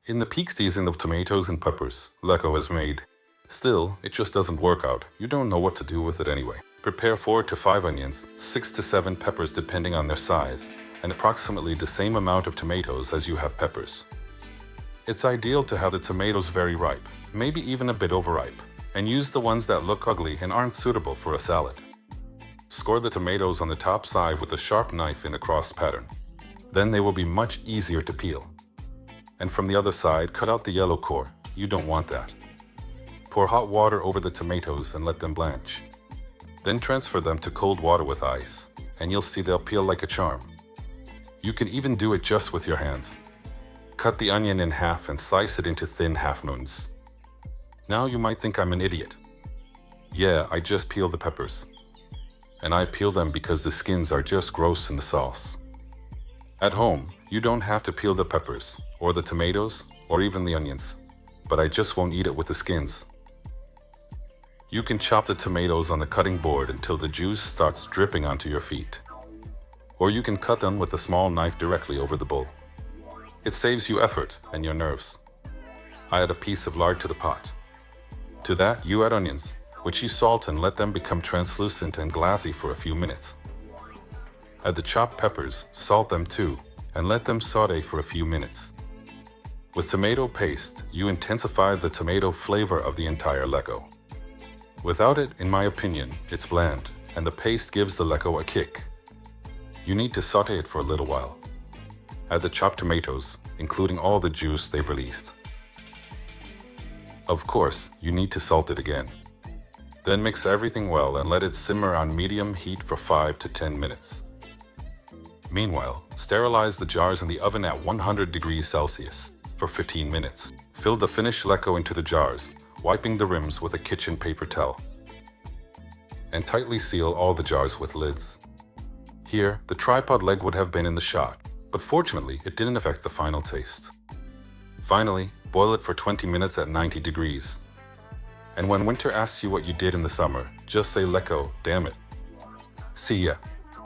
In the peak season of tomatoes and peppers, Leco is made. Still, it just doesn't work out. You don't know what to do with it anyway. Prepare 4 to 5 onions, 6 to 7 peppers depending on their size, and approximately the same amount of tomatoes as you have peppers. It's ideal to have the tomatoes very ripe, maybe even a bit overripe, and use the ones that look ugly and aren't suitable for a salad. Score the tomatoes on the top side with a sharp knife in a cross pattern. Then they will be much easier to peel. And from the other side, cut out the yellow core. You don't want that. Pour hot water over the tomatoes and let them blanch. Then transfer them to cold water with ice, and you'll see they'll peel like a charm. You can even do it just with your hands. Cut the onion in half and slice it into thin half moons. Now you might think I'm an idiot. Yeah, I just peeled the peppers. And I peel them because the skins are just gross in the sauce. At home, you don't have to peel the peppers, or the tomatoes, or even the onions. But I just won't eat it with the skins. You can chop the tomatoes on the cutting board until the juice starts dripping onto your feet. Or you can cut them with a small knife directly over the bowl. It saves you effort and your nerves. I add a piece of lard to the pot. To that, you add onions, which you salt and let them become translucent and glassy for a few minutes. Add the chopped peppers, salt them too, and let them saute for a few minutes. With tomato paste, you intensify the tomato flavor of the entire Leco. Without it, in my opinion, it's bland, and the paste gives the Leco a kick. You need to saute it for a little while. Add the chopped tomatoes, including all the juice they've released. Of course, you need to salt it again. Then mix everything well and let it simmer on medium heat for 5 to 10 minutes. Meanwhile, sterilize the jars in the oven at 100 degrees Celsius for 15 minutes. Fill the finished Leco into the jars, wiping the rims with a kitchen paper towel. And tightly seal all the jars with lids. Here, the tripod leg would have been in the shot, but fortunately, it didn't affect the final taste. Finally, boil it for 20 minutes at 90 degrees. And when winter asks you what you did in the summer, just say Leco, damn it. See ya.